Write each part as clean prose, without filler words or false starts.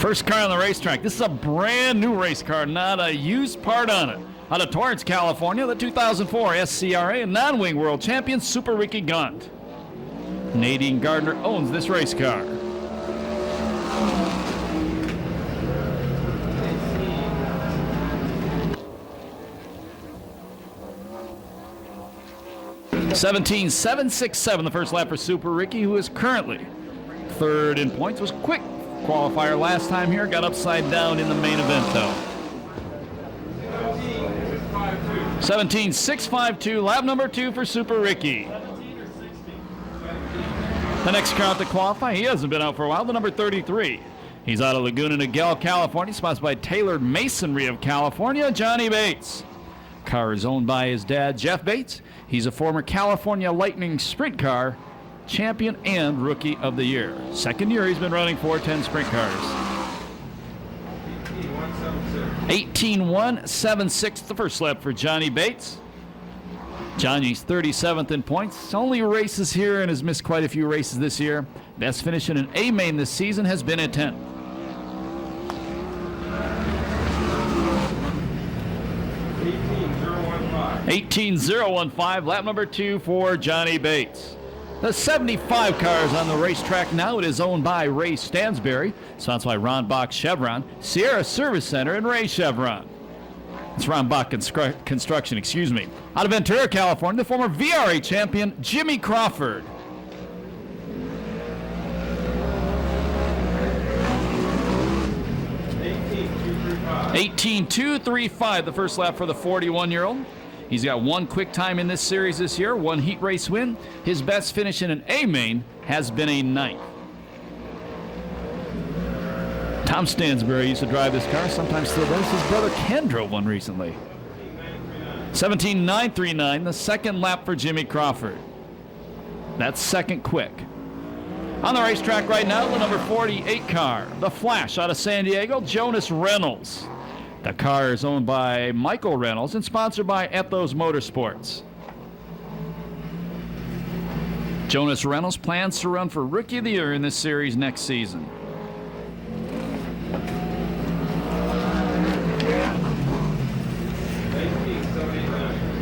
First car on the racetrack. This is a brand new race car, not a used part on it. Out of Torrance, California, the 2004 SCRA non-wing world champion Super Ricky Gaunt. Nadine Gardner owns this race car. .17.767 the first lap for Super Ricky, who is currently third in points. Was quick qualifier last time here, got upside down in the main event though. 17.652, lap number 2 for Super Ricky. The next car out to qualify, he hasn't been out for a while, the number 33. He's out of Laguna Niguel, California, sponsored by Tailored Masonry of California, Johnny Bates. Car is owned by his dad, Jeff Bates. He's a former California Lightning Sprint Car champion and Rookie of the Year. Second year he's been running 410 sprint cars. 18.176 the first lap for Johnny Bates. Johnny's 37th in points. Only races here and has missed quite a few races this year. Best finish in an A main this season has been a 10th. 18.015, lap number 2 for Johnny Bates. The 75 cars on the racetrack now. It is owned by Ray Stansberry, sponsored by Ron Bach Chevron, Sierra Service Center, and Ray Chevron. It's Ron Bach Construction, excuse me. Out of Ventura, California, the former VRA champion, Jimmy Crawford. $18.235 the first lap for the 41-year-old. He's got one quick time in this series this year, one heat race win. His best finish in an A main has been a 9th. Tom Stansberry used to drive this car, sometimes still does. His brother Ken drove one recently. 17.939, the second lap for Jimmy Crawford. That's second quick. On the racetrack right now, the number 48 car, the Flash out of San Diego, Jonas Reynolds. The car is owned by Michael Reynolds and sponsored by Ethos Motorsports. Jonas Reynolds plans to run for Rookie of the Year in this series next season.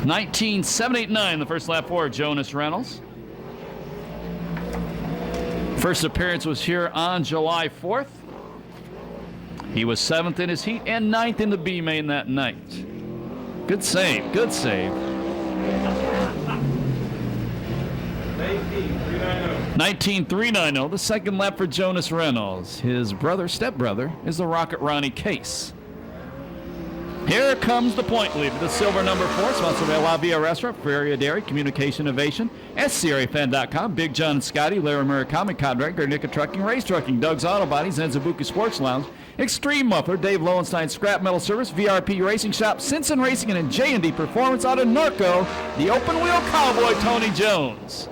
$19.789 the first lap for Jonas Reynolds. First appearance was here on July 4th. He was 7th in his heat and 9th in the B main that night. Good save, good save. 19.390, the second lap for Jonas Reynolds. His brother, stepbrother, is the Rocket Ronnie Case. Here comes the point lead, the silver number 4, sponsored by La Via Restaurant, Feria Dairy, Communication Innovation, SCRAFan.com, Big John and Scotty, Larry Murakami, Conrad, Garnica Trucking, Race Trucking, Doug's Auto Bodies, Enzabuki Sports Lounge, Extreme Muffler, Dave Lowenstein Scrap Metal Service, VRP Racing Shop, Simpson Racing, and J&D Performance out of Norco, the Open Wheel Cowboy, Tony Jones.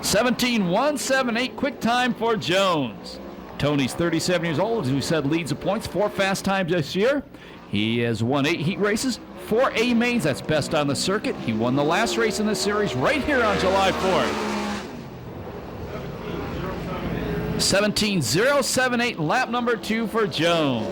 17.178 quick time for Jones. Tony's 37 years old, as we said, leads the points, 4 fast times this year. He has won 8 heat races, 4 A mains, that's best on the circuit. He won the last race in this series right here on July 4th. 17.078, lap number 2 for Jones.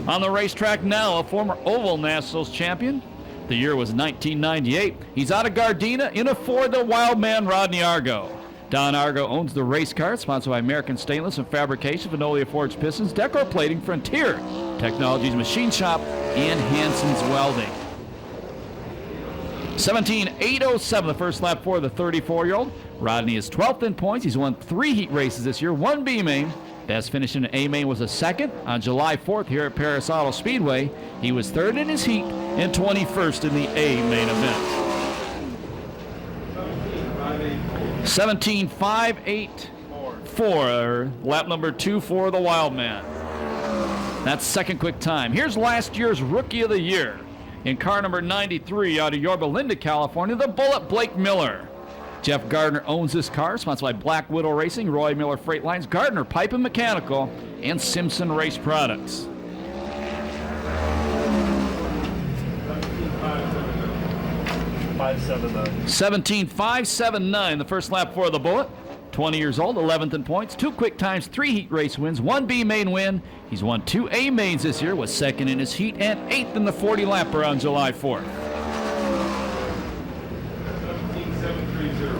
On the racetrack now, a former Oval Nationals champion. The year was 1998. He's out of Gardena in a Ford, the wild man Rodney Argo. Don Argo owns the race car, sponsored by American Stainless and Fabrication, Vinolia Forged Pistons, Decor Plating, Frontier Technologies Machine Shop, and Hanson's Welding. 17.807, the first lap for the 34-year-old. Rodney is 12th in points. He's won 3 heat races this year, 1 B main. Best finish in an A main was a 2nd on July 4th here at Perris Auto Speedway. He was 3rd in his heat and 21st in the A main event. 17.584, lap number 2 for the Wild Man. That's second quick time. Here's last year's Rookie of the Year. In car number 93 out of Yorba Linda, California, the Bullet Blake Miller. Jeff Gardner owns this car, sponsored by Black Widow Racing, Roy Miller Freight Lines, Gardner Pipe and Mechanical, and Simpson Race Products. 17.579, the first lap for the Bullet. 20 years old, 11th in points, 2 quick times, 3 heat race wins, 1 B main win. He's won 2 A mains this year, was 2nd in his heat and 8th in the 40 lapper on July 4th.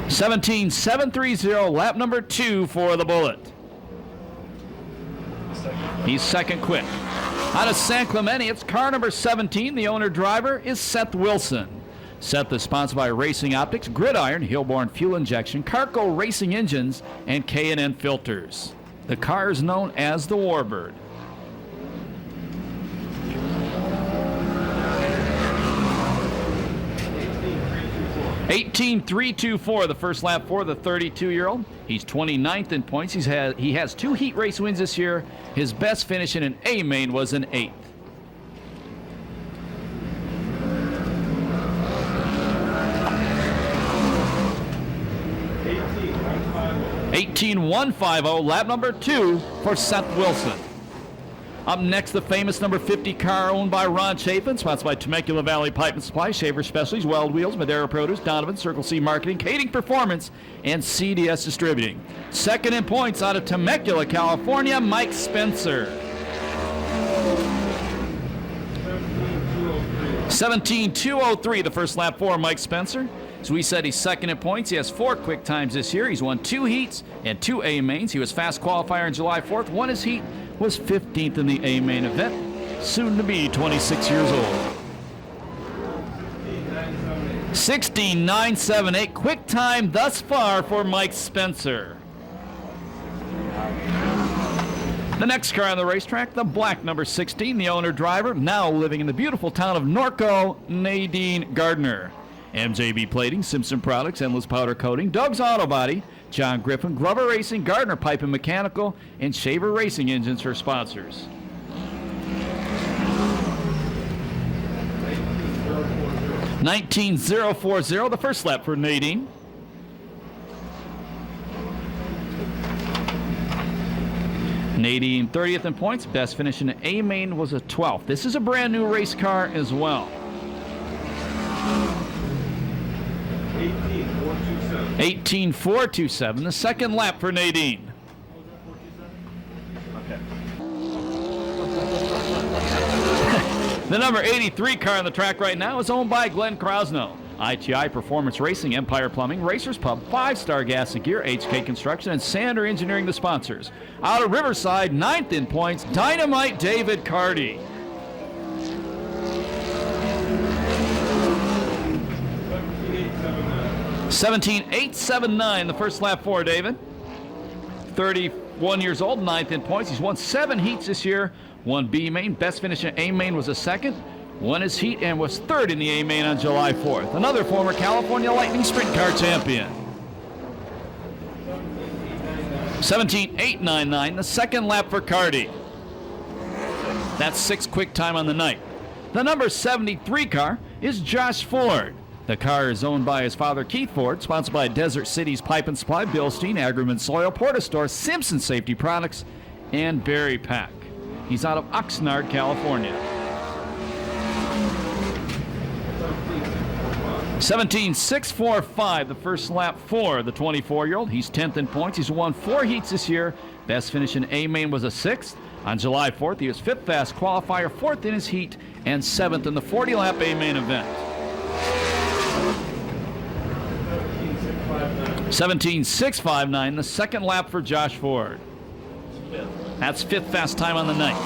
17.730, lap number 2 for the Bullet. He's 2nd quick. Out of San Clemente, it's car number 17. The owner-driver is Seth Wilson. Seth is sponsored by Racing Optics, Gridiron, Hillborn Fuel Injection, Carco Racing Engines, and K&N Filters. The car is known as the Warbird. $18.324 the first lap for the 32-year-old. He's 29th in points. He has 2 heat race wins this year. His best finish in an A main was an 8th. 18.150, lap number 2 for Seth Wilson. Up next, the famous number 50 car owned by Ron Chapin, sponsored by Temecula Valley Pipe and Supply, Shaver Specialties, Weld Wheels, Madera Produce, Donovan, Circle C Marketing, Kading Performance, and CDS Distributing. 2nd in points out of Temecula, California, Mike Spencer. 17.203 the first lap for Mike Spencer. As we said, he's 2nd in points. He has 4 quick times this year. He's won 2 heats and 2 A mains. He was fast qualifier on July 4th. Won his heat, was 15th in the A main event. Soon to be 26 years old. 16.978 quick time thus far for Mike Spencer. The next car on the racetrack, the black number 16, the owner-driver, now living in the beautiful town of Norco, Nadine Gardner. MJB Plating, Simpson Products, Endless Powder Coating, Doug's Auto Body, John Griffin, Glover Racing, Gardner Pipe and Mechanical, and Shaver Racing Engines for sponsors. $19.040 the first lap for Nadine. Nadine 30th in points, best finish in the A main was a 12th. This is a brand new race car as well. 18.427, the second lap for Nadine. The number 83 car on the track right now is owned by Glenn Krosno. ITI Performance Racing, Empire Plumbing, Racers Pub, 5-Star Gas and Gear, HK Construction, and Sander Engineering, the sponsors. Out of Riverside, 9th in points, Dynamite David Carty. $17.879 the first lap for David. 31 years old, 9th in points. He's won 7 heats this year. 1 B main. Best finish in A main was a 2nd. Won his heat and was 3rd in the A main on July 4th. Another former California Lightning Sprint Car champion. 17.899 the second lap for Carty. That's 6th quick time on the night. The number 73 car is Josh Ford. The car is owned by his father, Keith Ford, sponsored by Desert Cities Pipe and Supply, Bilstein, Agriman Soil, Portastore, Simpson Safety Products, and Berry Pack. He's out of Oxnard, California. 17.645 the first lap for the 24-year-old. He's 10th in points. He's won 4 heats this year. Best finish in A main was a 6th. On July 4th, he was 5th fast qualifier, 4th in his heat, and 7th in the 40-lap A main event. 17.659 the second lap for Josh Ford. That's 5th fast time on the night.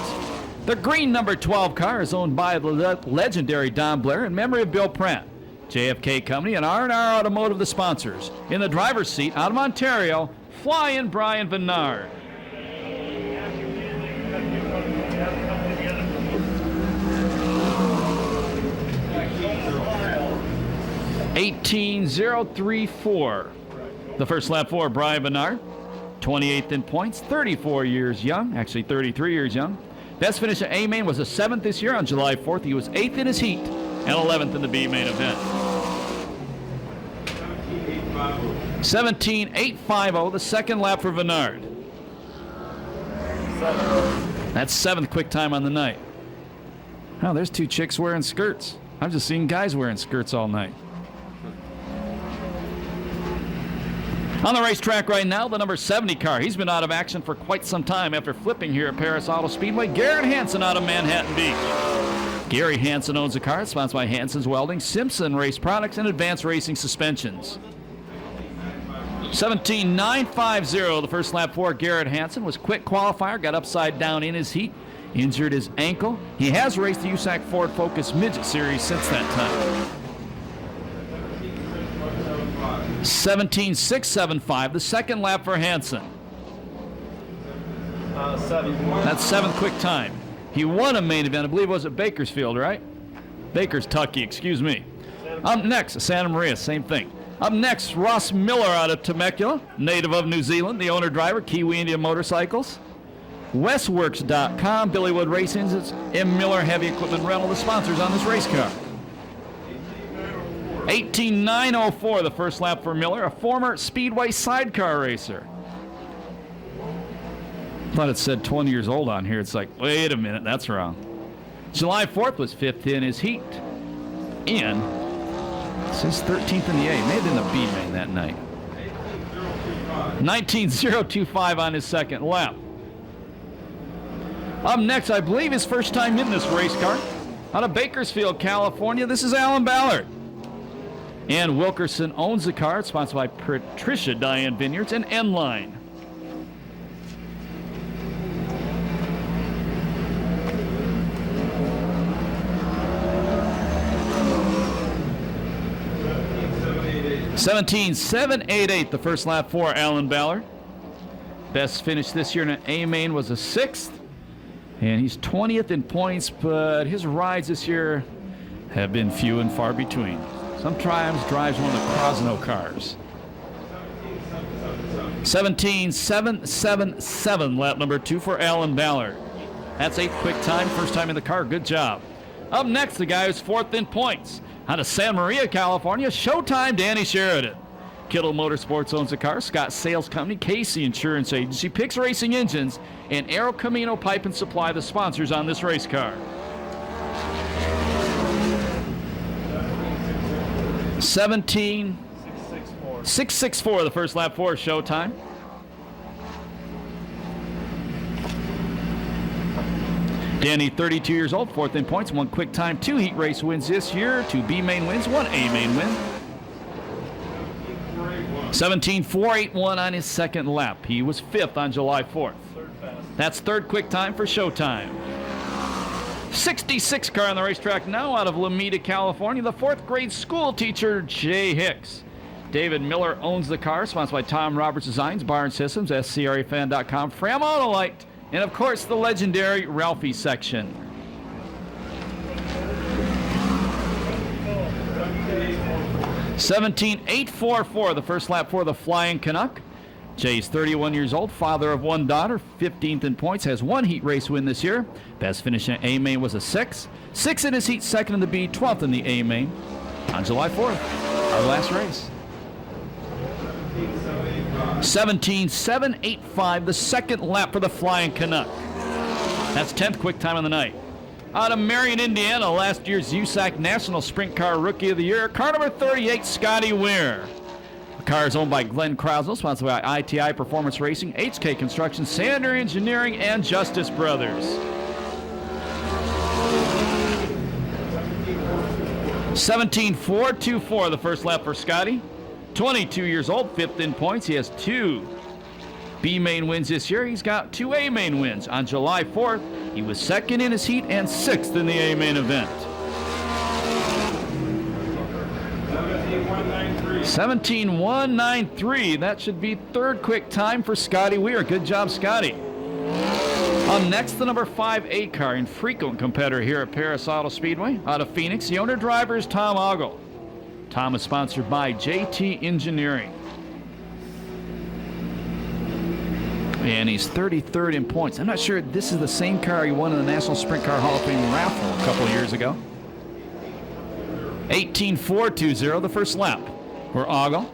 The green number 12 car is owned by the legendary Don Blair in memory of Bill Pratt. JFK Company and R&R Automotive, the sponsors. In the driver's seat, out of Ontario, Flying Brian Vennard. $18.034 the first lap for Brian Vennard. 28th in points, 34 years young, actually 33 years young. Best finish at A main was a 7th this year. On July 4th, he was 8th in his heat and 11th in the B main event. 17.850 the second lap for Vennard. That's 7th quick time on the night. Oh, there's 2 chicks wearing skirts. I've just seen guys wearing skirts all night. On the racetrack right now, the number 70 car. He's been out of action for quite some time after flipping here at Perris Auto Speedway. Garrett Hansen out of Manhattan Beach. Gary Hansen owns the car, sponsored by Hansen's Welding, Simpson Race Products, and Advanced Racing Suspensions. 17.950, the first lap for Garrett Hansen. Was quick qualifier, got upside down in his heat, injured his ankle. He has raced the USAC Ford Focus Midget Series since that time. 17.675, the second lap for Hansen. That's seventh quick time. He won a main event, I believe it was at Bakersfield, right? Bakerstucky, excuse me. Up next, Santa Maria, same thing. Up next, Ross Miller out of Temecula, native of New Zealand, the owner-driver, Kiwi India Motorcycles. Westworks.com, Billy Wood Race Engines, M. Miller Heavy Equipment Rental, the sponsors on this race car. 18.904, the first lap for Miller, a former Speedway sidecar racer. Thought it said 20 years old on here. It's like, wait a minute, that's wrong. July 4th was 5th in his heat. And it says 13th in the A. May have been the B main that night. 19.025 on his second lap. Up next, I believe his first time in this race car. Out of Bakersfield, California, this is Alan Ballard. And Wilkerson owns the car. It's sponsored by Patricia Diane Vineyards and N-Line. $17.788, the first lap for Alan Ballard. Best finish this year in an A main was a 6th. And he's 20th in points, but his rides this year have been few and far between. Sometimes drives one of the Krosno cars. 17.777, lap number 2 for Alan Ballard. That's 8th quick time, first time in the car. Good job. Up next, the guy who's 4th in points. Out of Santa Maria, California, Showtime Danny Sheridan. Kittle Motorsports owns the car. Scott Sales Company, Casey Insurance Agency, Pix Racing Engines, and Aero Camino Pipe and Supply, the sponsors on this race car. 17.664, the first lap for Showtime. Danny, 32 years old, 4th in points, 1 quick time, 2 heat race wins this year, 2 B main wins, 1 A main win. 17.481 on his second lap. He was 5th on July 4th. That's 3rd quick time for Showtime. 66 car on the racetrack now out of Lomita, California, the 4th grade school teacher, Jay Hicks. David Miller owns the car, sponsored by Tom Roberts Designs, Barn Systems, SCRAFan.com, Fram Autolite, and of course the legendary Ralphie section. $17.844, the first lap for the Flying Canuck. Jay's 31 years old, father of 1 daughter, 15th in points, has 1 heat race win this year. Best finish in A main was a 6. 6 in his heat, 2nd in the B, 12th in the A main. On July 4th, our last race. 17.785, the second lap for the Flying Canuck. That's 10th quick time on the night. Out of Marion, Indiana, last year's USAC National Sprint Car Rookie of the Year, car number 38, Scotty Weir. The car is owned by Glenn Krause, sponsored by ITI Performance Racing, HK Construction, Sander Engineering, and Justice Brothers. 17.424, the first lap for Scotty. 22 years old, 5th in points. He has 2 B main wins this year. He's got 2 A main wins. On July 4th, he was 2nd in his heat and 6th in the A main event. 17.193. That should be 3rd quick time for Scotty Weir. Good job, Scotty. Next, the number 5A car, and frequent competitor here at Perris Auto Speedway. Out of Phoenix, the owner-driver is Tom Ogle. Tom is sponsored by JT Engineering. And he's 33rd in points. I'm not sure this is the same car he won in the National Sprint Car Hall of Fame raffle a couple of years ago. 18.420, the first lap for Ogle.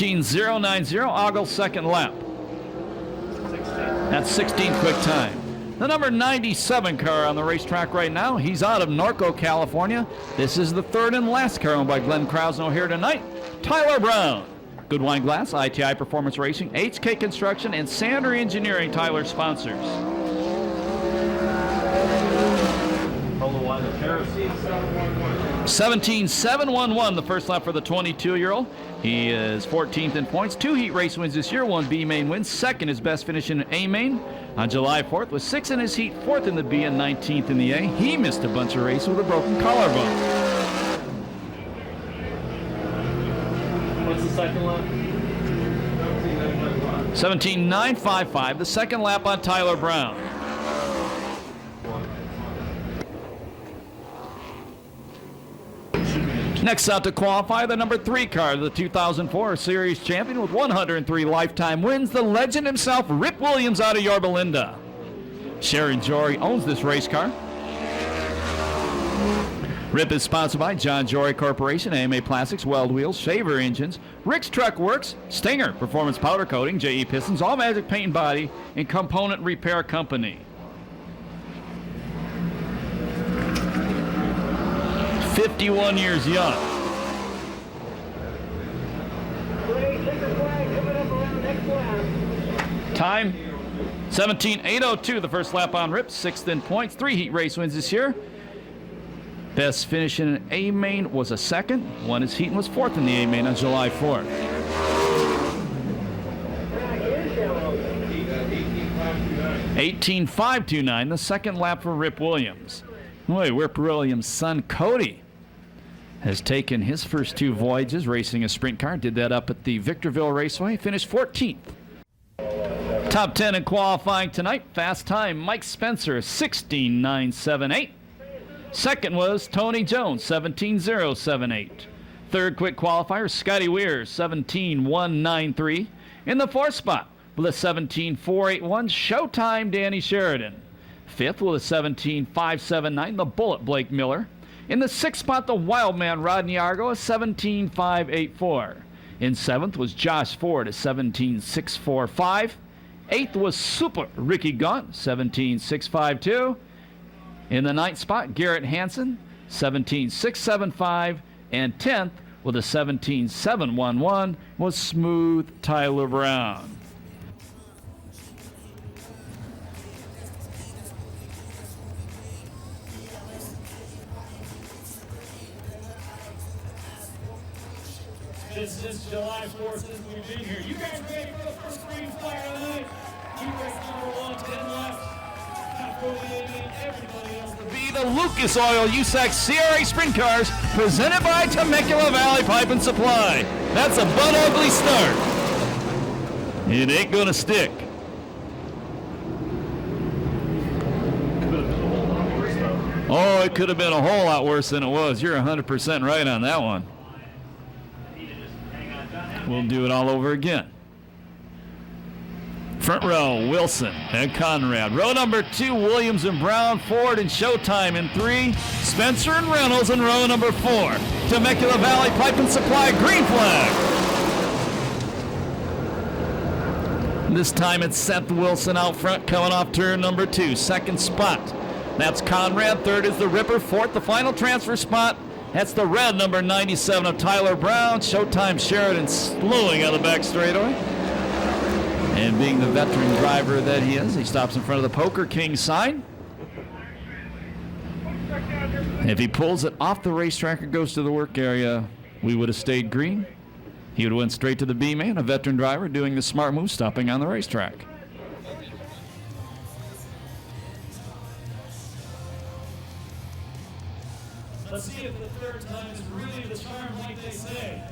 17.090, Ogle second lap. That's 16 quick time. The number 97 car on the racetrack right now, he's out of Norco, California. This is the third and last car owned by Glenn Krasno here tonight, Tyler Brown. Good Wine Glass, ITI Performance Racing, HK Construction, and Sander Engineering, Tyler sponsors. 17.711, the first lap for the 22-year-old. He is 14th in points, 2 heat race wins this year, 1 B main win, second his best finish in A main on July 4th, was 6th in his heat, 4th in the B, and 19th in the A. He missed a bunch of races with a broken collarbone. What's the second lap? 17.955, the second lap on Tyler Brown. Next out to qualify, the number 3 car, the 2004 Series champion with 103 lifetime wins, the legend himself, Rip Williams out of Yorba Linda. Sharon Jory owns this race car. Rip is sponsored by John Jory Corporation, AMA Plastics, Weld Wheels, Shaver Engines, Rick's Truck Works, Stinger Performance Powder Coating, JE Pistons, All Magic Paint and Body, and Component Repair Company. 51 years young. Time 17.802, the first lap on Rip, 6th in points, 3 heat race wins this year. Best finish in an A main was a second, won his heat and was 4th in the A main on July 4th. 18.529, the second lap for Rip Williams. Boy, Rip Williams' son Cody has taken his first 2 voyages racing a sprint car. Did that up at the Victorville Raceway. Finished 14th. Top 10 in qualifying tonight. Fast time, Mike Spencer, 16.978. Second was Tony Jones, 17.078. Third quick qualifier, Scotty Weir, 17.193. In the 4th spot with a 17.481, Showtime Danny Sheridan. 5th with a 17.579, the Bullet Blake Miller. In the 6th spot, the Wildman Rodney Argo, a 17.584. In 7th was Josh Ford, a 17.645. 8th was Super Ricky Gaunt, 17.652. In the 9th spot, Garrett Hansen, 17.675. And 10th with a 17.711 was Smooth Tyler Brown. This is July 4th since we've been here. You guys ready for the first green flag of the night? Heat race number 1, 10 laps. Top 48 and everybody else to Be the Lucas Oil USAC CRA Sprint Cars presented by Temecula Valley Pipe and Supply. That's a butt ugly start. It ain't gonna stick. Oh, it could have been a whole lot worse than it was. You're 100% right on that one. We'll do it all over again. Front row, Wilson and Conrad. Row number 2, Williams and Brown, Ford and Showtime in 3. Spencer and Reynolds in row number 4. Temecula Valley Pipe and Supply, green flag. This time it's Seth Wilson out front coming off turn number 2. Second spot, that's Conrad. Third is the Ripper. 4th, the final transfer spot. That's the red number 97 of Tyler Brown. Showtime Sheridan slowing out of the back straightaway. And being the veteran driver that he is, he stops in front of the Poker King sign. If he pulls it off the racetrack or goes to the work area, we would have stayed green. He would have went straight to the B main, a veteran driver doing the smart move, stopping on the racetrack. Let's see if the third time is really the charm, like they say.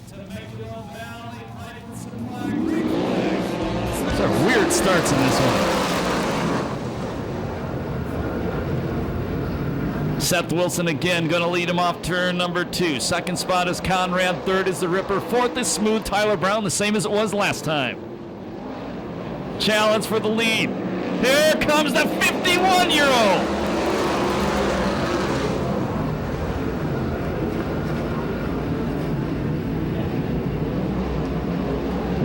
Temecula Valley Pipe and Supply, green flag. Those are weird starts in this one. Seth Wilson again going to lead him off turn number 2. Second spot is Conrad. Third is the Ripper. 4th is Smooth Tyler Brown, the same as it was last time. Challenge for the lead. Here comes the 51-year-old.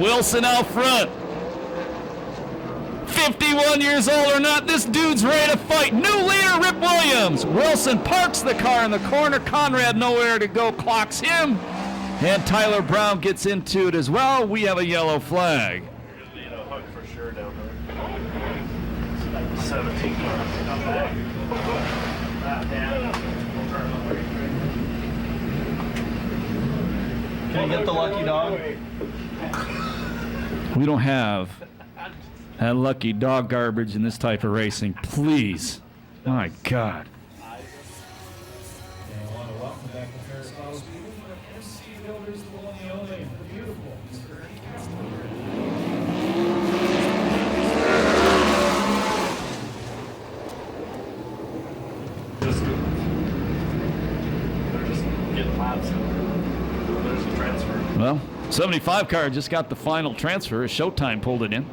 Wilson out front. 51 years old or not, this dude's ready to fight. New leader, Rip Williams. Wilson parks the car in the corner. Conrad nowhere to go, clocks him. And Tyler Brown gets into it as well. We have a yellow flag. You know, hug for sure down there. 17 Can I get the lucky dog? We don't have that lucky dog garbage in this type of racing. Please. My God. And I want to welcome back to Perris Speedway for MC Builders, the one and only, the beautiful Mr. Ernie Castleberry. They're just getting laps. There's a transfer. Well, 75 car just got the final transfer as Showtime pulled it in.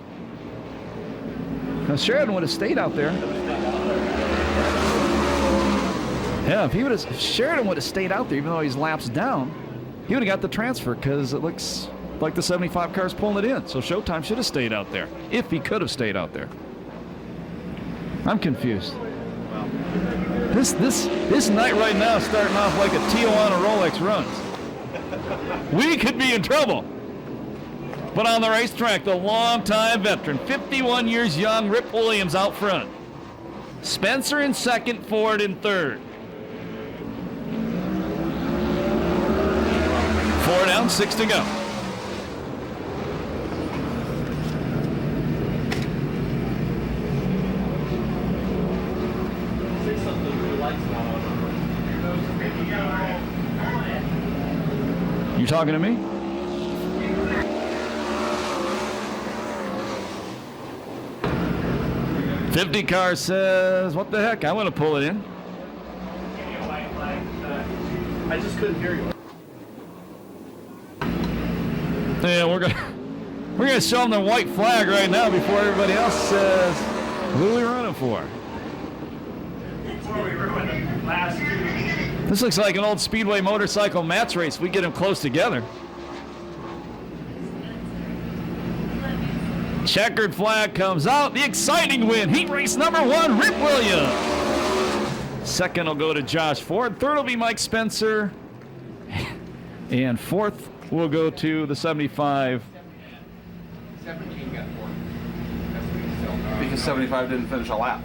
Now Sheridan would have stayed out there. Yeah, if Sheridan would have stayed out there, even though he's laps down, he would have got the transfer because it looks like the 75 car's pulling it in. So Showtime should have stayed out there, if he could have stayed out there. I'm confused. This night right now is starting off like a Tijuana Rolex runs. We could be in trouble. But on the racetrack, the longtime veteran, 51 years young, Rip Williams out front. Spencer in second, Ford in third. 4 down, 6 to go. Say something the lights not on. You talking to me? "50 car says, what the heck, I want to pull it in." I just couldn't hear you. Yeah, we're gonna show them the white flag right now before everybody else says, "Who are we running for?" Before we ruined the last two. This looks like an old Speedway motorcycle match race. We get them close together. Checkered flag comes out. The exciting win. Heat race number 1, Rip Williams. Second will go to Josh Ford. Third will be Mike Spencer. And fourth will go to the 75. 17 got 4. That's what he's still Because 75 didn't finish a lap.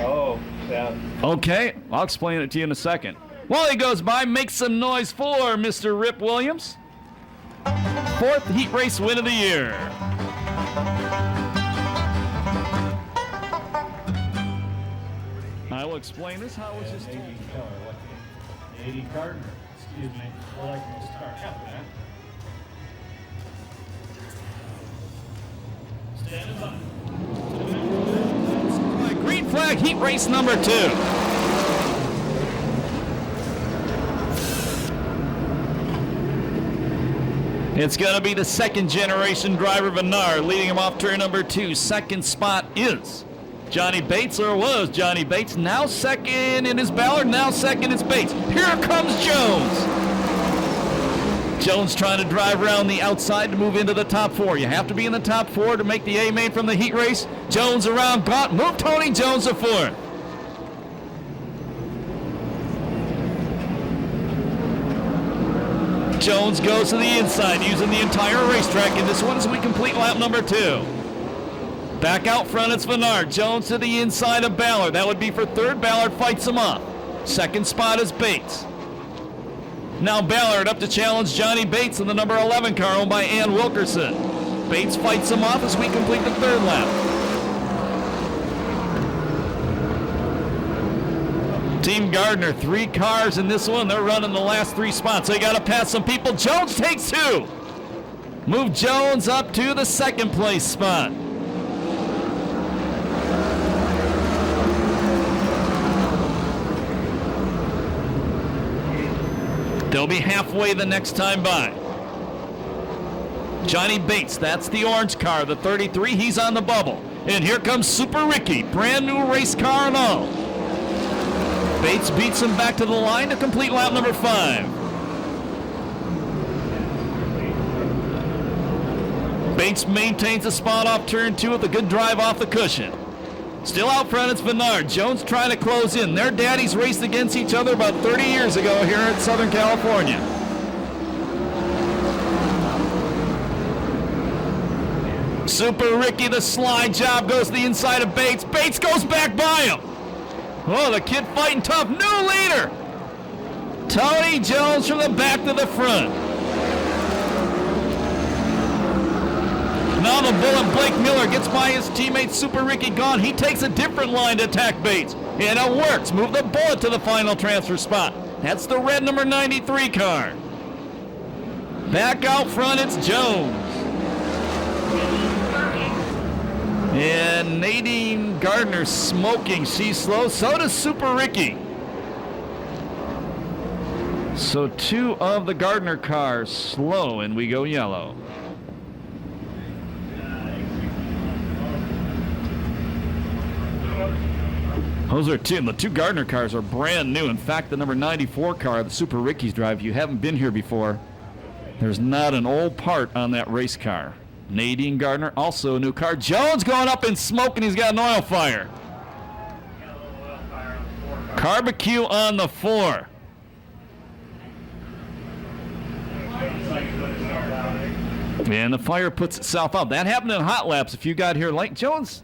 Oh, yeah. Okay, I'll explain it to you in a second. While he goes by, make some noise for Mr. Rip Williams. 4th heat race win of the year. I will explain this. How was just 80 Gardner, excuse me. Well, I can start out that. Standing by. green flag heat race number 2. It's going to be the second generation driver Bernard leading him off turn number 2. Second spot is Johnny Bates, or was Johnny Bates. Now second in his Ballard, now second is Bates. Here comes Jones. Jones trying to drive around the outside to move into the top 4. You have to be in the top 4 to make the A main from the heat race. Jones around Gaunt. Move Tony Jones to 4th. Jones goes to the inside using the entire racetrack in this one as we complete lap number 2. Back out front, it's Bernard. Jones to the inside of Ballard. That would be for 3rd. Ballard fights him off. Second spot is Bates. Now Ballard up to challenge Johnny Bates in the number 11 car owned by Ann Wilkerson. Bates fights him off as we complete the 3rd lap. Team Gardner, 3 cars in this one. They're running the last 3 spots. They got to pass some people. Jones takes 2. Move Jones up to the 2nd place spot. They'll be halfway the next time by. Johnny Bates, that's the orange car, the 33, he's on the bubble. And here comes Super Ricky, brand new race car and all. Bates beats him back to the line to complete lap number 5. Bates maintains a spot off turn 2 with a good drive off the cushion. Still out front, it's Bernard. Jones trying to close in. Their daddies raced against each other about 30 years ago here in Southern California. Super Ricky, the slide job goes to the inside of Bates. Bates goes back by him. Oh, the kid fighting tough. New leader. Tony Jones from the back to the front. Now the bullet Blake Miller gets by his teammate Super Ricky gone. He takes a different line to attack Bates. And it works. Move the bullet to the final transfer spot. That's the red number 93 car. Back out front, it's Jones. And Nadine Gardner smoking. She's slow. So does Super Ricky. So 2 of the Gardner cars slow, and we go yellow. Those are 2. The 2 Gardner cars are brand new. In fact, the number 94 car, the Super Ricky's drive, if you haven't been here before, there's not an old part on that race car. Nadine Gardner, also a new car. Jones going up in smoke, and he's got an oil fire. Barbecue on the 4. And the fire puts itself out. That happened in hot laps. If you got here late, Jones,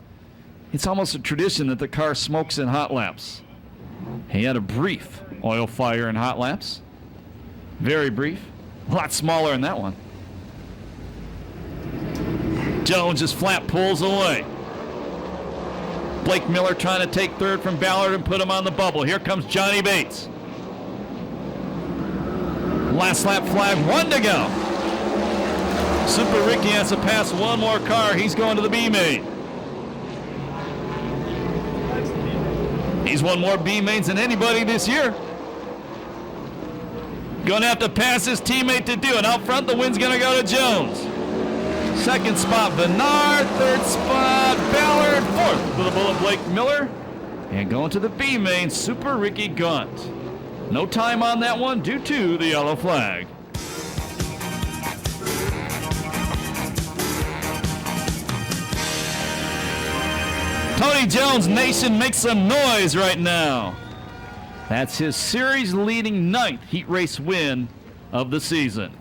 it's almost a tradition that the car smokes in hot laps. He had a brief oil fire in hot laps. Very brief. A lot smaller than that one. Jones just flat pulls away. Blake Miller trying to take third from Ballard and put him on the bubble. Here comes Johnny Bates. Last lap flag, 1 to go. Super Ricky has to pass one more car. He's going to the B main. He's won more B mains than anybody this year. Gonna have to pass his teammate to do it. Out front, the win's gonna go to Jones. Second spot, Bernard. Third spot, Ballard. Fourth to the bullet, Blake Miller. And going to the B main, Super Ricky Gunt. No time on that one due to the yellow flag. Tony Jones Nation makes some noise right now. That's his series-leading 9th heat race win of the season.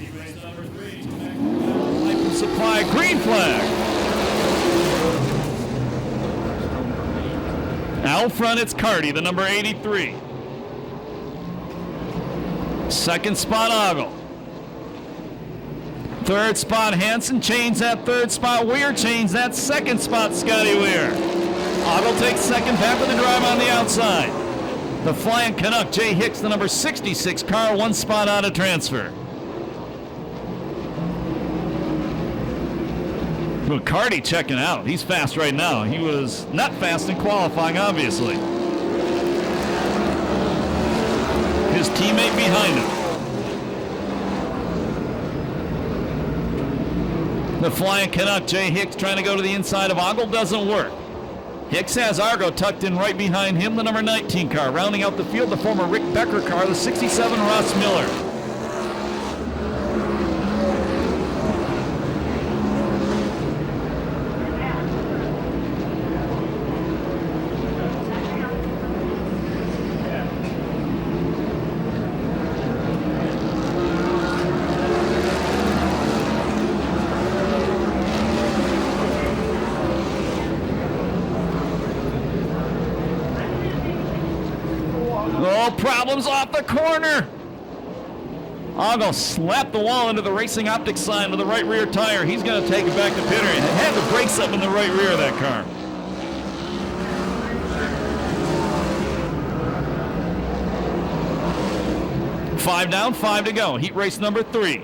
Life and Supply, green flag. Out front, it's Carty, the number 83. Second spot, Ogle. Third spot, Hansen. Change that third spot. Weir change that second spot, Scotty Weir. Ogle takes second, back with the drive on the outside. The Flying Canuck, Jay Hicks, the number 66 car, 1 spot out of transfer. Well, Carty checking out. He's fast right now. He was not fast in qualifying, obviously. His teammate behind him. The Flying Canuck, Jay Hicks, trying to go to the inside of Ogle. Doesn't work. Hicks has Argo tucked in right behind him, the number 19 car. Rounding out the field, the former Rick Becker car, the 67 Ross Miller. Problems off the corner. Ogle slapped the wall into the Racing Optics sign with the right rear tire. He's going to take it back to Pitter and had the brakes up in the right rear of that car. 5 down, 5 to go. Heat race number 3.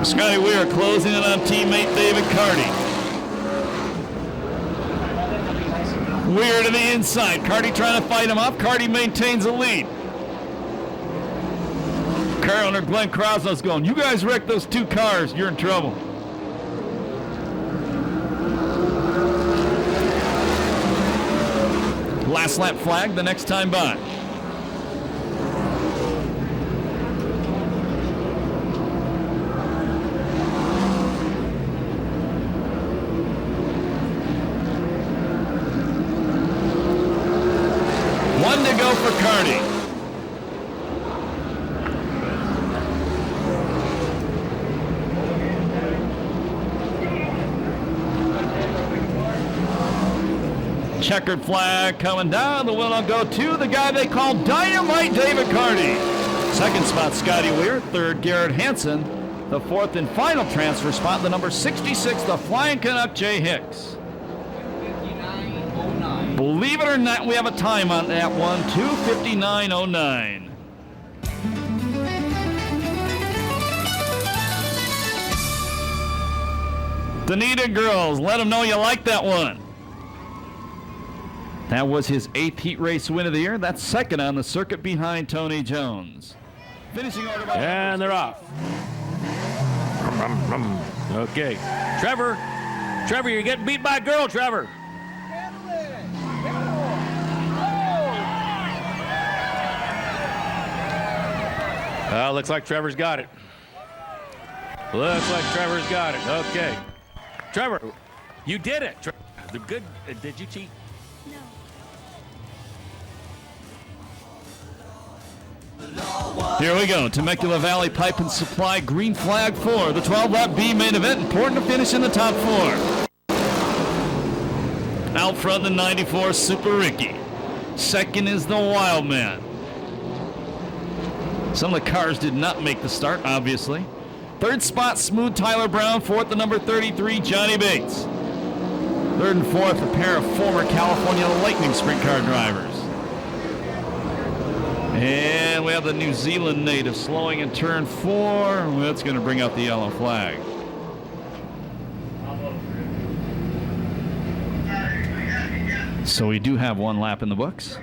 Scotty Weir closing in on teammate David Carty. Weir to the inside. Carty trying to fight him off. Carty maintains the lead. Car owner Glenn Krosnow's going, you guys wrecked those 2 cars. You're in trouble. Last lap flag the next time by. To go for Carty. Checkered flag coming down. The will go to the guy they call Dynamite, David Carty. Second spot, Scotty Weir. Third, Garrett Hansen. The fourth and final transfer spot, the number 66, the Flying Canuck, Jay Hicks. Believe it or not, we have a time on that one, 2:59:09. Danita Girls, let them know you like that one. That was his 8th heat race win of the year. That's second on the circuit behind Tony Jones. Finishing order by and they're off. Okay. Trevor, you're getting beat by a girl, Trevor. Looks like Trevor's got it. Okay. Trevor, you did it. The good. Did you cheat? No. Here we go. Temecula Valley Pipe and Supply green flag for the 12-lap B main event. Important to finish in the top 4. Out front, the 94 Super Ricky. Second is the Wild Man. Some of the cars did not make the start, obviously. Third spot, Smooth Tyler Brown. Fourth, the number 33, Johnny Bates. Third and fourth, a pair of former California Lightning sprint car drivers. And we have the New Zealand native slowing in turn 4. That's going to bring out the yellow flag. So we do have 1 lap in the books.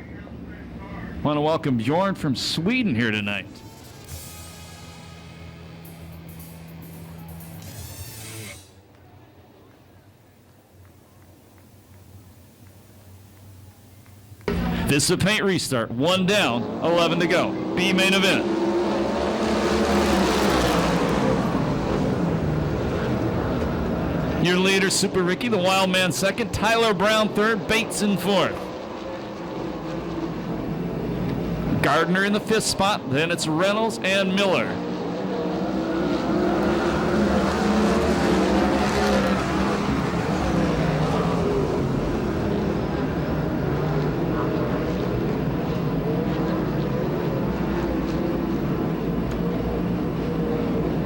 Want to welcome Bjorn from Sweden here tonight. This is a paint restart. 1 down, 11 to go. B main event. Your leader, Super Ricky, the Wild Man second, Tyler Brown third, Bates in fourth. Gardner in the 5th spot, then it's Reynolds and Miller.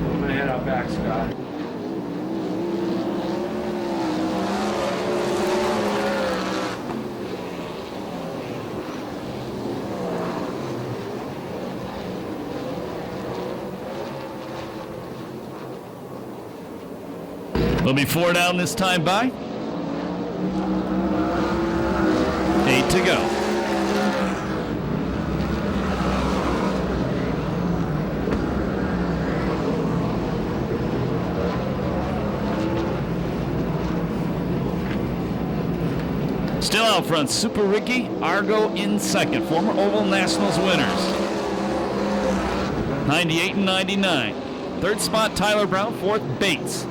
I'm gonna head out back, Scott. There'll be 4 down this time by. 8 to go. Still out front, Super Ricky, Argo in second. Former Oval Nationals winners. 98 and 99. Third spot, Tyler Brown. Fourth, Bates.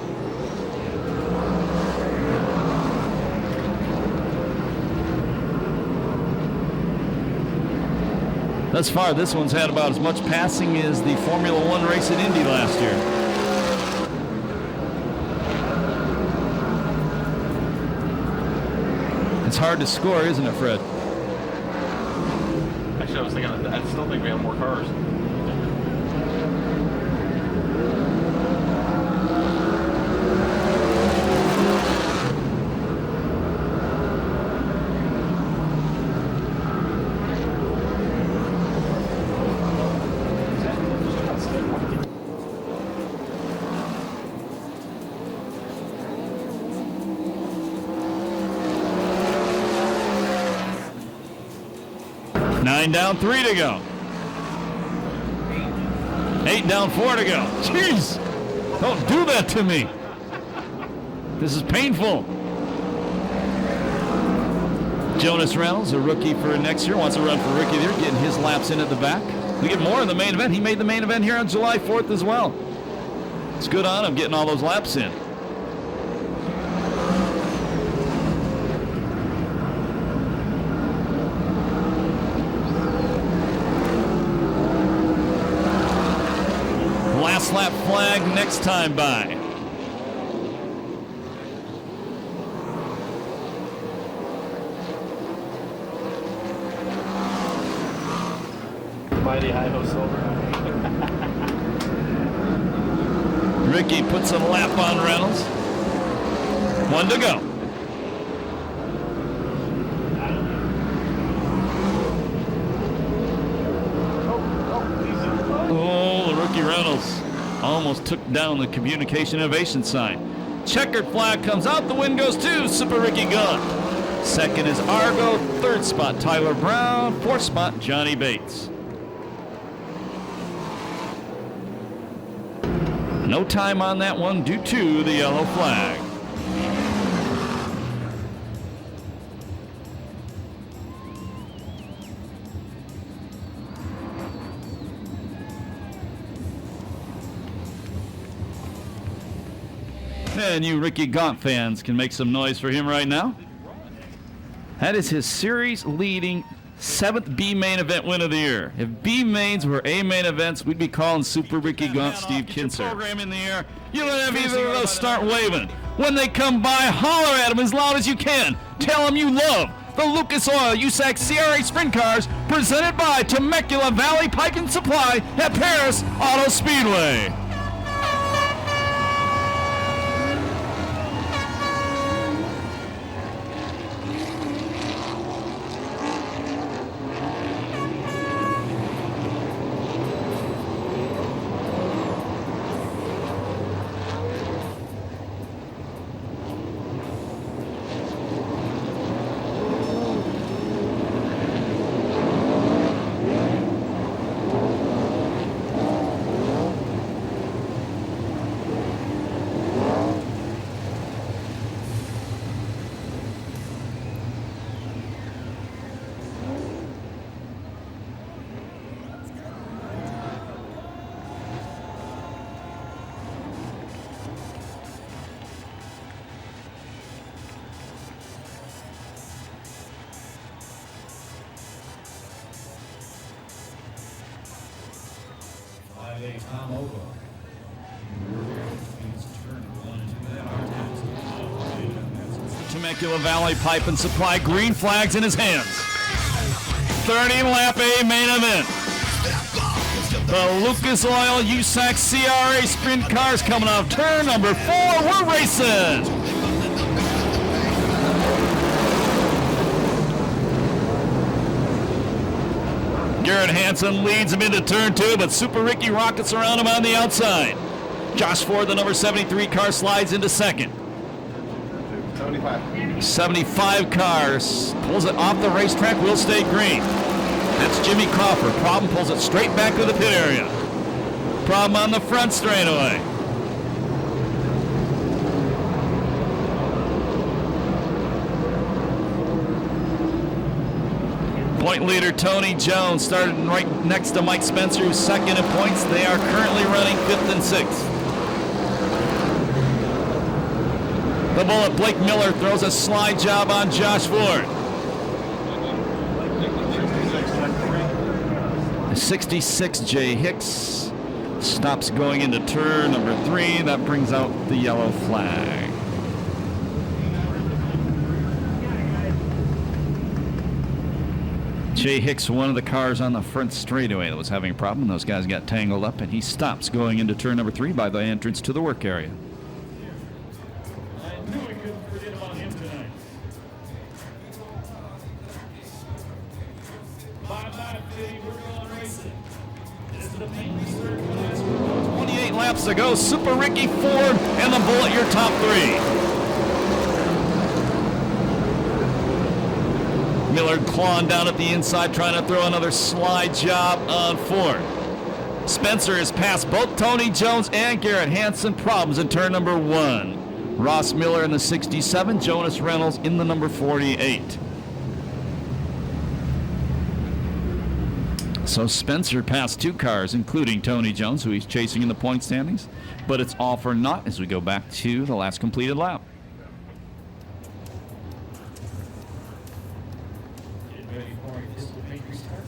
Thus far, this one's had about as much passing as the Formula One race at Indy last year. It's hard to score, isn't it, Fred? Actually, I was thinking, I still think we have more cars. Nine down, 3 to go. 8 down, 4 to go. Jeez, don't do that to me. This is painful. Jonas Reynolds, a rookie for next year, wants to run for rookie of the year, getting his laps in at the back. We get more in the main event. He made the main event here on July 4th as well. It's good on him getting all those laps in. Last lap flag next time by. Mighty Hi-Ho Silver. Ricky puts a lap on Reynolds. 1 to go. Oh, the rookie Reynolds almost took down the communication innovation sign. Checkered flag comes out. The win goes to Super Ricky Gunn. Second is Argo. Third spot, Tyler Brown. Fourth spot, Johnny Bates. No time on that one due to the yellow flag. And you Ricky Gaunt fans can make some noise for him right now. That is his series leading 7th B main event win of the year. If B mains were A main events, we'd be calling Super Ricky Gaunt Steve Kinser. Program in the air. You don't have either of those start waving. When they come by, holler at them as loud as you can. Tell them you love the Lucas Oil USAC CRA Sprint Cars presented by Temecula Valley Pipe and Supply at Perris Auto Speedway. Tom Ogo. Temecula Valley Pipe and Supply, green flags in his hands. 30-lap A main event. The Lucas Oil USAC CRA Sprint Cars coming off turn number 4. We're racing. Garrett Hansen leads him into turn 2, but Super Ricky rockets around him on the outside. Josh Ford, the number 73 car, slides into second. 75 cars, pulls it off the racetrack, will stay green. That's Jimmy Crawford. Problem pulls it straight back to the pit area. Problem on the front straightaway. Point leader Tony Jones started right next to Mike Spencer, who's second in points. They are currently running 5th and 6th. The bullet, Blake Miller, throws a slide job on Josh Ford. 66, Jay Hicks stops going into turn number 3. That brings out the yellow flag. Jay Hicks, one of the cars on the front straightaway that was having a problem. Those guys got tangled up, and he stops going into turn number 3 by the entrance to the work area. I knew we couldn't forget about him tonight. 5-5-50, we're going racing. This is the Painless third class. 28 laps to go. Super Ricky Ford and the Bullet, your top 3. Miller clawing down at the inside, trying to throw another slide job on Ford. Spencer has passed both Tony Jones and Garrett Hansen. Problems in turn number 1. Ross Miller in the 67, Jonas Reynolds in the number 48. So Spencer passed 2 cars, including Tony Jones, who he's chasing in the point standings. But it's all for naught as we go back to the last completed lap. Ready for a pistol paint restart?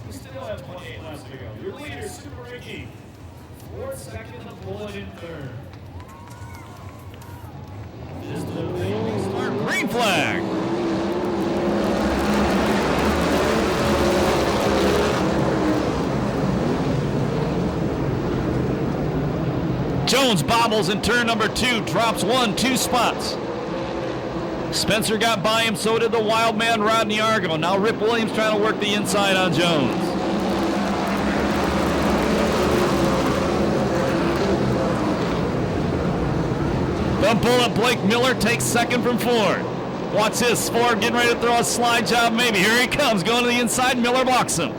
We still have 28 laps to go. Your leader, Super Ricky. Ford second, the Bullet in third. This is the Painless start. Green flag. Jones bobbles in turn number 2, drops 2 spots. Spencer got by him, so did the wild man Rodney Argo. Now Rip Williams trying to work the inside on Jones. The Bullet, Blake Miller, takes second from Ford. Watch this, Ford getting ready to throw a slide job maybe. Here he comes, going to the inside, Miller blocks him.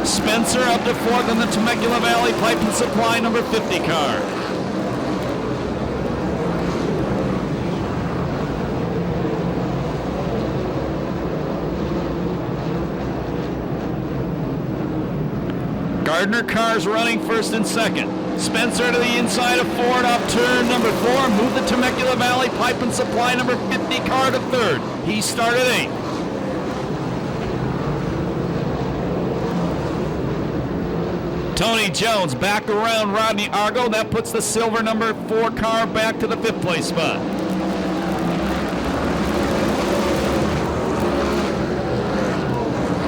Spencer up to 4th in the Temecula Valley Pipe and Supply number 50 car. Gardner cars running first and second. Spencer to the inside of Ford off turn number 4. Move the Temecula Valley Pipe and Supply number 50 car to 3rd. He started 8th. Tony Jones back around Rodney Argo. That puts the silver number 4 car back to the 5th place spot.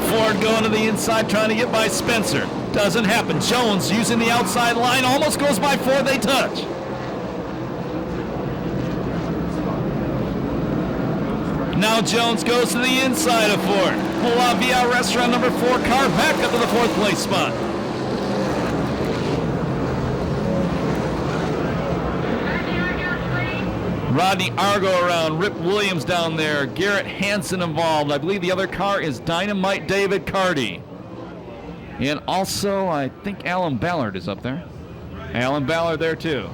Ford going to the inside trying to get by Spencer. Doesn't happen. Jones using the outside line. Almost goes by Ford. They touch. Now Jones goes to the inside of Ford. La Via Restaurant number 4 car back up to the 4th place spot. Rodney Argo around, Rip Williams down there, Garrett Hansen involved. I believe the other car is Dynamite David Carty. And also, I think Alan Ballard is up there. Alan Ballard there too.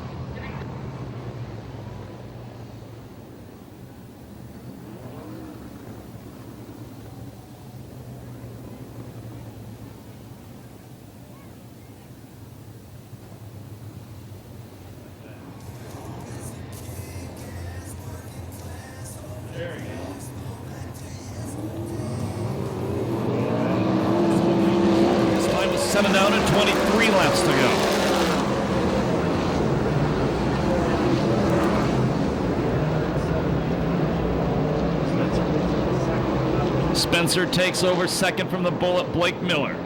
There he goes. This time was 7 down and 23 laps to go. Spencer takes over second from the Bullet, Blake Miller.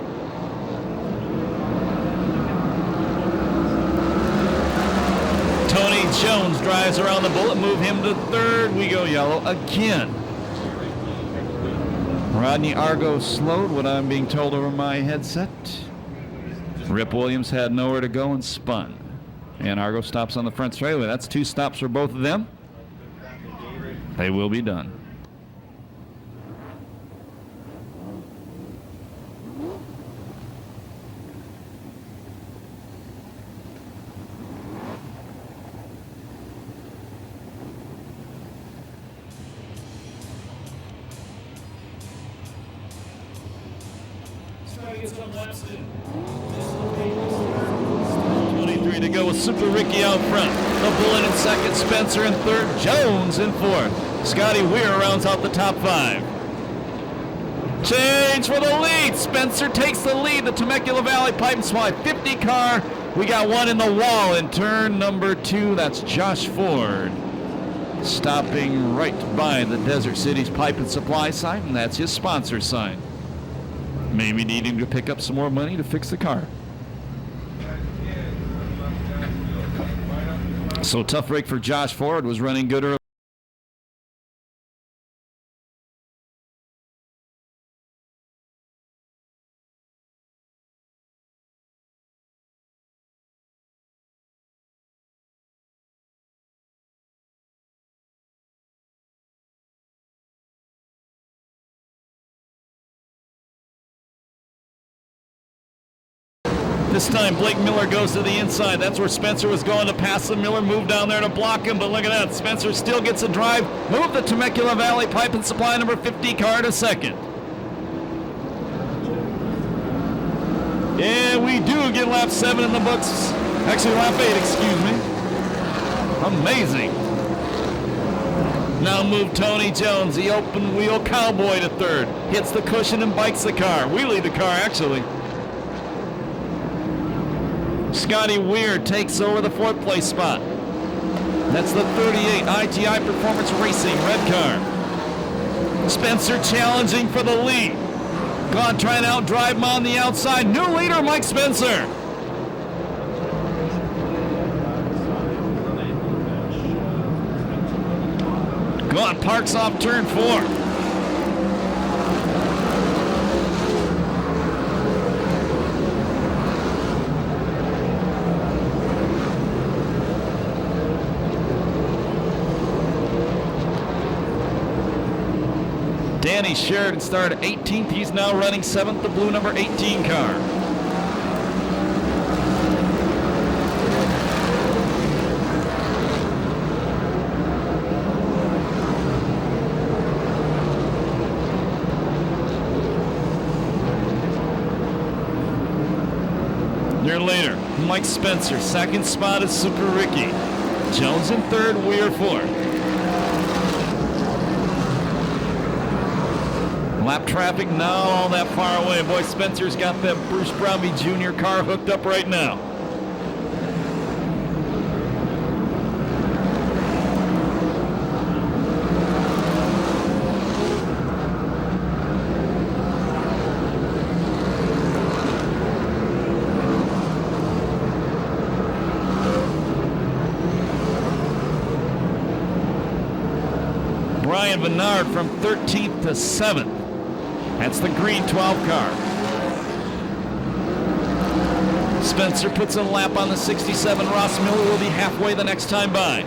Tony Jones drives around the Bullet, move him to 3rd. We go yellow again. Rodney Argo slowed, what I'm being told over my headset. Rip Williams had nowhere to go and spun. And Argo stops on the front straightaway. That's 2 stops for both of them. They will be done. Try to get some laps in. This is the Painless start. 23 to go with Super Ricky out front. The Bullet in second, Spencer in 3rd, Jones in 4th. Scotty Weir rounds out the top 5. Change for the lead. Spencer takes the lead. The Temecula Valley Pipe and Supply 50 car. We got one in the wall in turn number 2. That's Josh Ford. stopping right by the Desert Cities Pipe and Supply site, and that's his sponsor sign. Maybe needing to pick up some more money to fix the car. So tough break for Josh Ford, was running good early. This time Blake Miller goes to the inside. That's where Spencer was going to pass him. Miller moved down there to block him, but look at that. Spencer still gets a drive. Move the Temecula Valley Pipe and Supply number 50 car to second. Yeah, we do get lap 7 in the books. Actually, lap 8, excuse me. Amazing. Now move Tony Jones, the open wheel cowboy to third. Hits the cushion and bikes the car. We lead the car, actually. Scotty Weir takes over the 4th place spot. That's the 38 IGI Performance Racing red car. Spencer challenging for the lead. God trying to outdrive him on the outside. New leader, Mike Spencer. God parks off turn 4. Danny Sheridan started 18th. He's now running 7th, the blue number 18 car. Year later, Mike Spencer. 2nd spot is Super Ricky. Jones in 3rd, Weir 4th. Lap traffic not all that far away. Boy, Spencer's got that Bruce Bromby Jr. car hooked up right now. Brian Bernard from 13th to 7th. That's the green 12 car. Spencer puts a lap on the 67. Ross Miller will be halfway the next time by.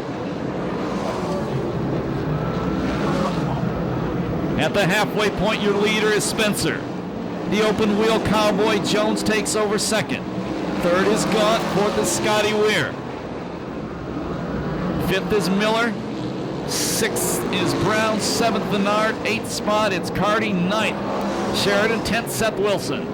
At the halfway point, your leader is Spencer. The open wheel cowboy Jones takes over 2nd. 3rd is Gaunt. 4th is Scotty Weir. 5th is Miller. 6th is Brown. 7th Bernard. 8th spot, it's Carty. 9th Sheridan. 10th Seth Wilson.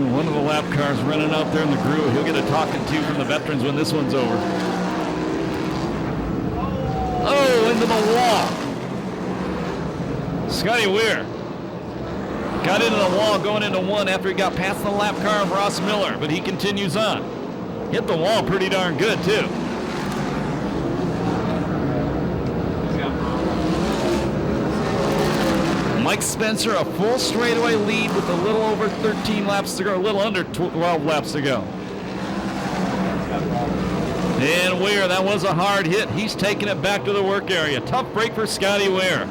One of the lap cars running out there in the groove. He'll get a talking to from the veterans when this one's over. Oh, into the wall. Scotty Weir got into the wall going into 1 after he got past the lap car of Ross Miller, but he continues on. Hit the wall pretty darn good, too. Mike Spencer, a full straightaway lead with a little over 13 laps to go, a little under 12 laps to go. And Weir, that was a hard hit. He's taking it back to the work area. Tough break for Scotty Weir.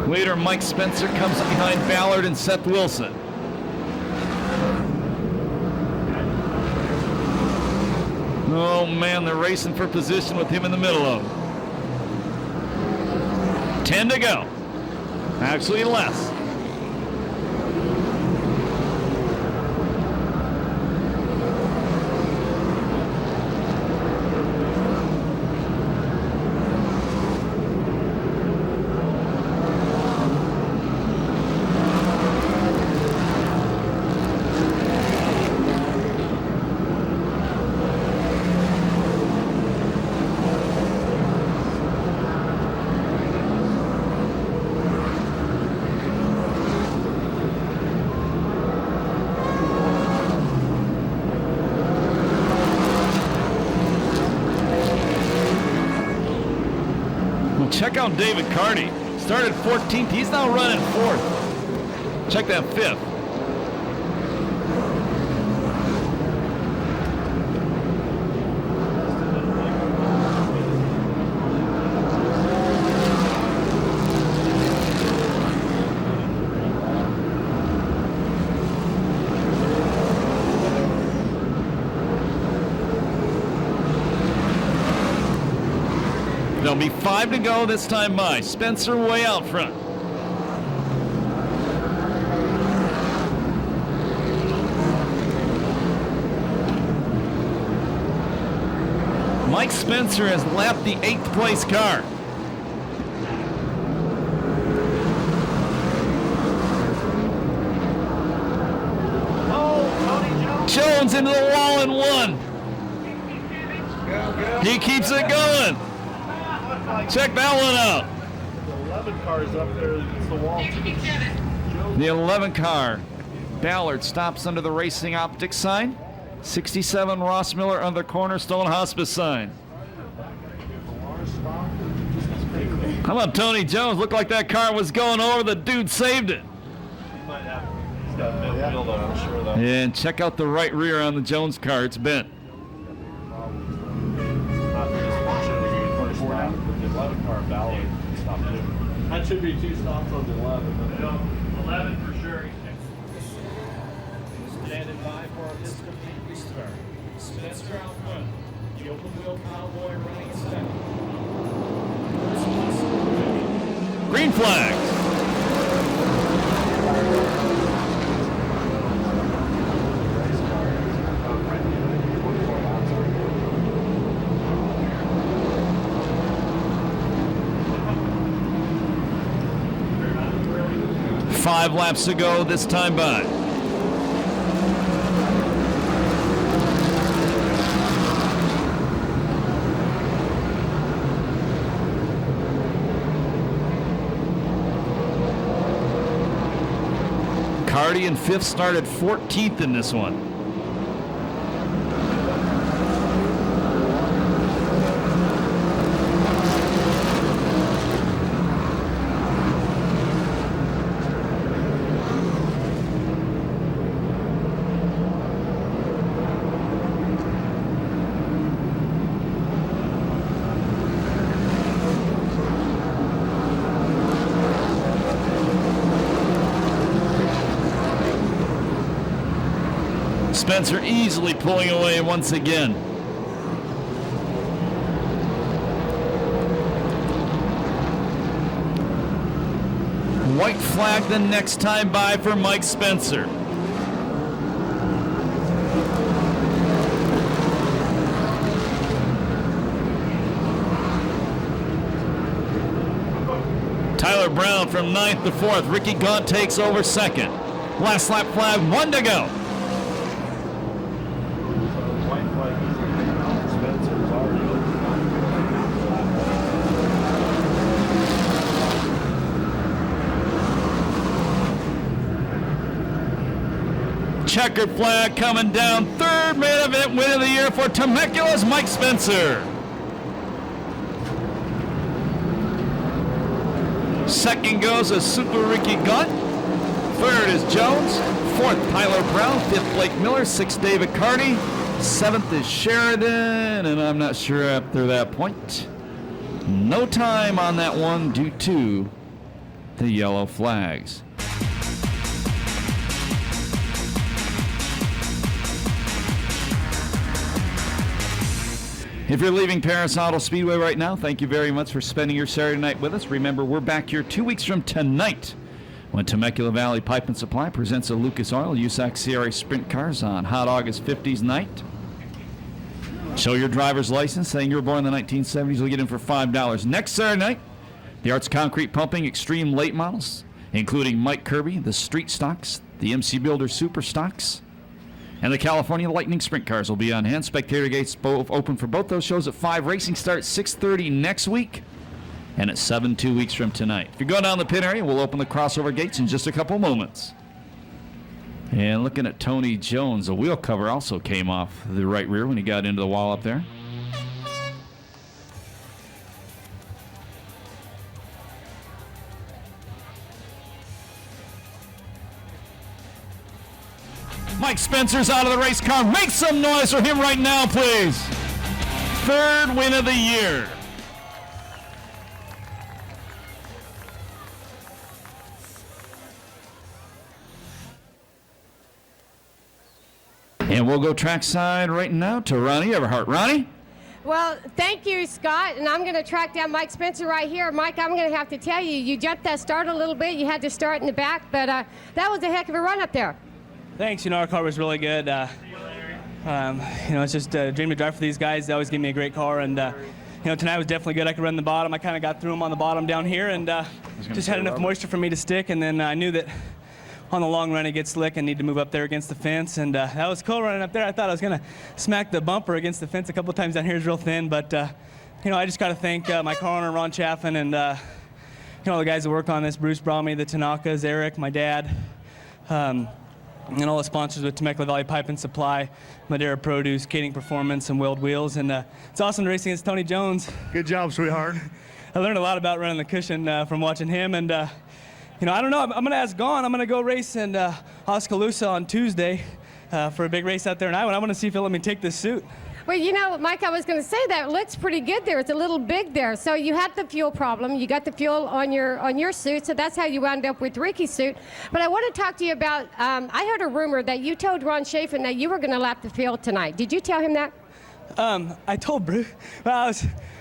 Later, Mike Spencer comes behind Ballard and Seth Wilson. Oh man, they're racing for position with him in the middle of them. 10 to go. Actually less. Well, check out David Carty. Started 14th. He's now running 4th. Check that 5th. There'll be 5 to go this time by. Spencer way out front. Mike Spencer has lapped the 8th place car. Jones into the wall in 1. He keeps it going. Check that one out. The 11 car is up there against the wall. The 11 car. Ballard stops under the Racing Optics sign. 67 Ross Miller under Cornerstone Hospice sign. How about Tony Jones? Looked like that car was going over. The dude saved it. He might have. He's got a bit wheel though, for sure though. And check out the right rear on the Jones car. It's bent. Not just one should be first lap, but the 11 car Ballard stopped too. That should be 2 stops on the 11. But 11 for sure. Standing by for our discontinued restart. Spencer out front. The open wheel cowboy running second. Green flags. Five laps to go this time by. Carty in 5th, started 14th in this one. Spencer easily pulling away once again. White flag the next time by for Mike Spencer. Tyler Brown from 9th to 4th. Ricky Gaunt takes over 2nd. Last lap flag, 1 to go. White flag is Spencer's already Checkered flag coming down. 3rd main event win of the year for Temecula's Mike Spencer. 2nd goes a Super Ricky Gaunt. 3rd is Jones. 4th, Tyler Brown. 5th, Blake Miller. 6th, David Carty. 7th is Sheridan, and I'm not sure after that point. No time on that one due to the yellow flags. If you're leaving Perris Auto Speedway right now, thank you very much for spending your Saturday night with us. Remember, we're back here 2 weeks from tonight when Temecula Valley Pipe and Supply presents a Lucas Oil USAC CRA Sprint Cars on hot August 50s night. Show your driver's license saying you were born in the 1970s. You'll get in for $5. Next Saturday night, the Arts Concrete Pumping Extreme Late Models, including Mike Kirby, the Street Stocks, the MC Builder Super Stocks, and the California Lightning Sprint Cars will be on hand. Spectator gates both open for both those shows at 5. Racing starts 6:30 next week and at 7 2 weeks from tonight. If you go down the pit area, we'll open the crossover gates in just a couple moments. And looking at Tony Jones, the wheel cover also came off the right rear when he got into the wall up there. Mike Spencer's out of the race car. Make some noise for him right now, please. Third win of the year. And we'll go trackside right now to Ronnie Everhart. Ronnie? Well, thank you, Scott, and I'm going to track down Mike Spencer right here. Mike, I'm going to have to tell you, you jumped that start a little bit. You had to start in the back, but that was a heck of a run up there. Thanks. Our car was really good. It's just a dream to drive for these guys. They always give me a great car, and tonight was definitely good. I could run the bottom. I kind of got through them on the bottom down here, and just had enough moisture for me to stick, and then I knew that on the long run it gets slick and need to move up there against the fence, and that was cool running up there. I thought I was going to smack the bumper against the fence a couple times down here. It's real thin, but I just got to thank my car owner Ron Chaffin and the guys that worked on this, Bruce Bromley, the Tanakas, Eric, my dad, and all the sponsors with Temecula Valley Pipe and Supply, Madera Produce, Kading Performance, and Weld Wheels. And it's awesome to race against Tony Jones. Good job, sweetheart. I learned a lot about running the cushion from watching him, and I don't know. I'm going to ask Gone. I'm going to go race in Oskaloosa on Tuesday for a big race out there in Iowa. I want to see if he'll let me take this suit. Well, Mike, I was going to say that looks pretty good there. It's a little big there. So you had the fuel problem. You got the fuel on your suit, so that's how you wound up with Ricky's suit. But I want to talk to you about, I heard a rumor that you told Ron Chaffin that you were going to lap the field tonight. Did you tell him that? I told Bruce. Well,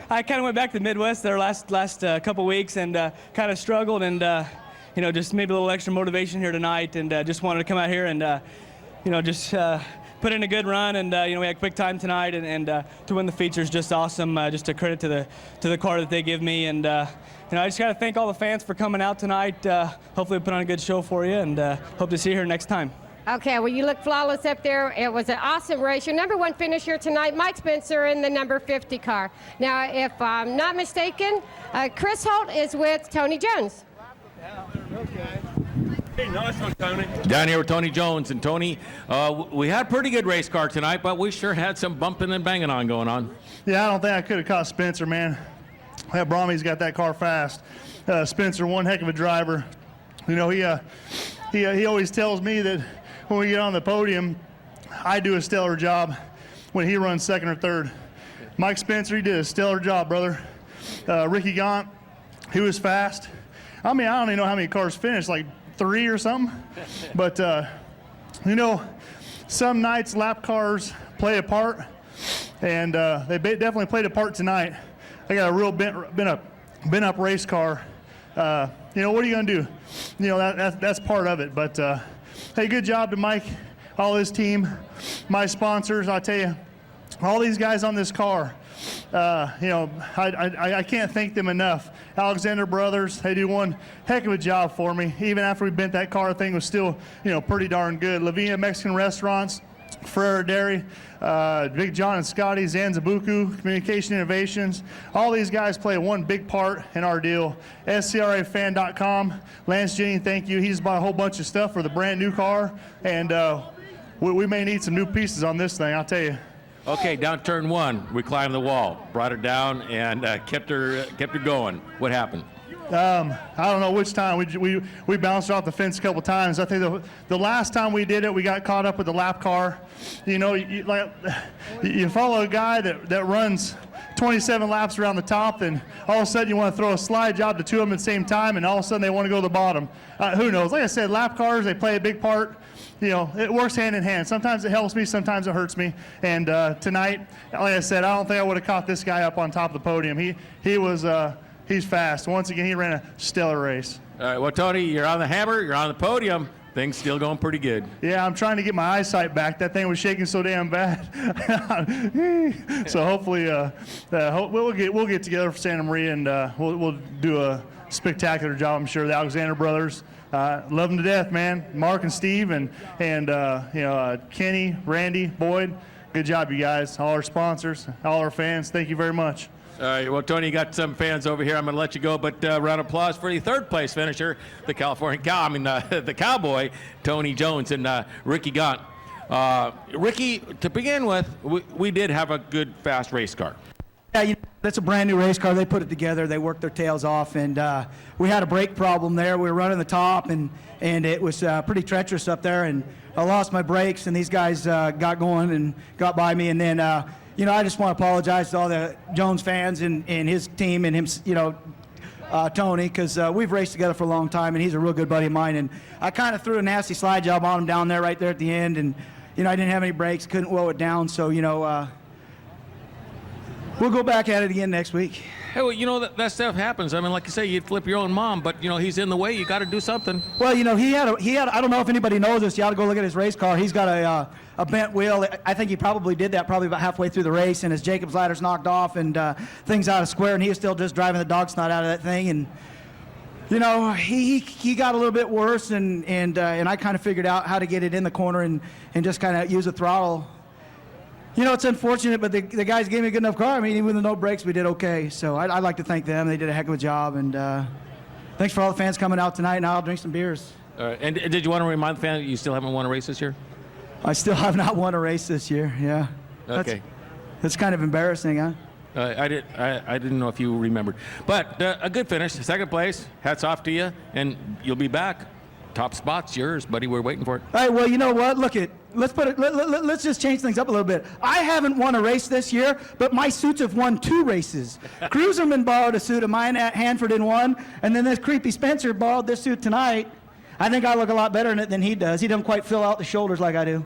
I kind of went back to the Midwest there last couple weeks and kind of struggled and, just maybe a little extra motivation here tonight, and just wanted to come out here and, just put in a good run, and we had a quick time tonight, and to win the feature is just awesome. Just a credit to the car that they give me, and I just got to thank all the fans for coming out tonight. Hopefully, we put on a good show for you, and hope to see you here next time. Okay, well, you look flawless up there. It was an awesome race. Your number one finisher tonight, Mike Spencer in the number 50 car. Now, if I'm not mistaken, Chris Holt is with Tony Jones. Okay. Hey, nice one, Tony. Down here with Tony Jones. And Tony, we had a pretty good race car tonight, but we sure had some bumping and banging on going on. Yeah, I don't think I could have caught Spencer, man. That Brahmy's got that car fast. Spencer, one heck of a driver. He always tells me that when we get on the podium, I do a stellar job when he runs second or third. Mike Spencer, he did a stellar job, brother. Ricky Gaunt, he was fast. I mean, I don't even know how many cars finished, like 3 or something. But, some nights lap cars play a part, and they definitely played a part tonight. I got a real bent up race car. What are you going to do? That's part of it. But, hey, good job to Mike, all his team, my sponsors. I tell you, all these guys on this car, I can't thank them enough. Alexander Brothers, they do one heck of a job for me. Even after we bent that car, thing was still, pretty darn good. Lavina Mexican Restaurants, Ferrera Dairy, Big John and Scotty, Zanzabuku, Communication Innovations. All these guys play one big part in our deal. SCRAFan.com. Lance Jennings, thank you. He just bought a whole bunch of stuff for the brand new car, and we may need some new pieces on this thing, I'll tell you. Okay, down turn one, we climbed the wall, brought her down, and kept her going. What happened? I don't know which time. We bounced off the fence a couple times. I think the last time we did it, we got caught up with the lap car. You follow a guy that runs 27 laps around the top, and all of a sudden you want to throw a slide job to two of them at the same time, and all of a sudden they want to go to the bottom. Who knows? Like I said, lap cars, they play a big part. It works hand in hand. Sometimes it helps me, sometimes it hurts me. And tonight, like I said, I don't think I would have caught this guy up on top of the podium. He's fast. Once again, he ran a stellar race. All right, well, Tony, you're on the hammer, you're on the podium. Things still going pretty good. Yeah, I'm trying to get my eyesight back. That thing was shaking so damn bad. So hopefully, we'll get together for Santa Maria, and we'll do a spectacular job, I'm sure. The Alexander Brothers. Love them to death, man. Mark and Steve and Kenny, Randy, Boyd. Good job, you guys. All our sponsors, all our fans. Thank you very much. All right, well, Tony, you got some fans over here. I'm going to let you go, but round of applause for the third place finisher, the the Cowboy, Tony Jones and Ricky Gaunt. Ricky, to begin with, we did have a good, fast race car. Yeah, that's a brand new race car. They put it together. They worked their tails off, and we had a brake problem there. We were running the top, and it was pretty treacherous up there. And I lost my brakes, and these guys got going and got by me. And then, I just want to apologize to all the Jones fans and his team and him, Tony, because we've raced together for a long time, and he's a real good buddy of mine. And I kind of threw a nasty slide job on him down there, right there at the end, and I didn't have any brakes, couldn't slow it down. So we'll go back at it again next week. Hey, well, that stuff happens. I mean, like you say, you'd flip your own mom, but he's in the way. You got to do something. Well, he had. I don't know if anybody knows this. You ought to go look at his race car. He's got a bent wheel. I think he probably did that about halfway through the race, and his Jacob's ladder's knocked off and things out of square, and he was still just driving the dog snot out of that thing. And he got a little bit worse, and I kind of figured out how to get it in the corner and just kind of use the throttle. It's unfortunate, but the guys gave me a good enough car. I mean, even with no brakes, we did okay. So I'd like to thank them. They did a heck of a job. And thanks for all the fans coming out tonight. Now I'll drink some beers. All right. And did you want to remind the fans that you still haven't won a race this year? I still have not won a race this year, yeah. Okay. That's kind of embarrassing, huh? I didn't know if you remembered. But a good finish, second place. Hats off to you, and you'll be back. Top spot's yours, buddy. We're waiting for it. All right, well, you know what? Look it. Let's just change things up a little bit. I haven't won a race this year, but my suits have won 2 races. Cruiserman borrowed a suit of mine at Hanford in one, and then this creepy Spencer borrowed this suit tonight. I think I look a lot better in it than he does. He doesn't quite fill out the shoulders like I do.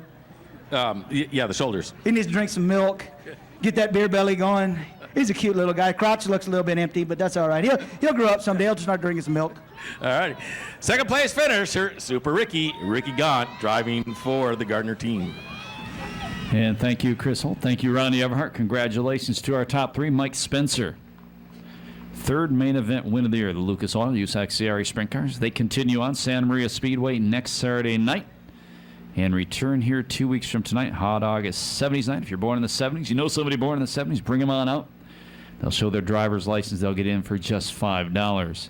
Yeah, the shoulders. He needs to drink some milk, get that beer belly going. He's a cute little guy. Crotch looks a little bit empty, but that's all right. He'll grow up someday. He'll just start drinking some milk. All right. Second place finisher, Super Ricky Gaunt, driving for the Gardner team. And thank you, Chris Holt. Thank you, Ronnie Everhart. Congratulations to our top 3. Mike Spencer, 3rd main event win of the year, the Lucas Oil USAC CRA Sprint Cars. They continue on Santa Maria Speedway next Saturday night and return here 2 weeks from tonight, hot August 70s night. If you're born in the 70s, you know somebody born in the 70s, bring them on out. They'll show their driver's license. They'll get in for just $5.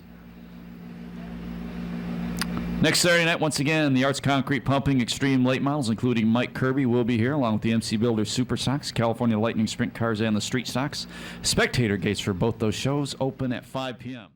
Next Saturday night, once again, the Arts Concrete Pumping Extreme Late Models, including Mike Kirby, will be here, along with the MC Builder Super Stocks, California Lightning Sprint Cars, and the Street Stocks. Spectator gates for both those shows open at 5 p.m.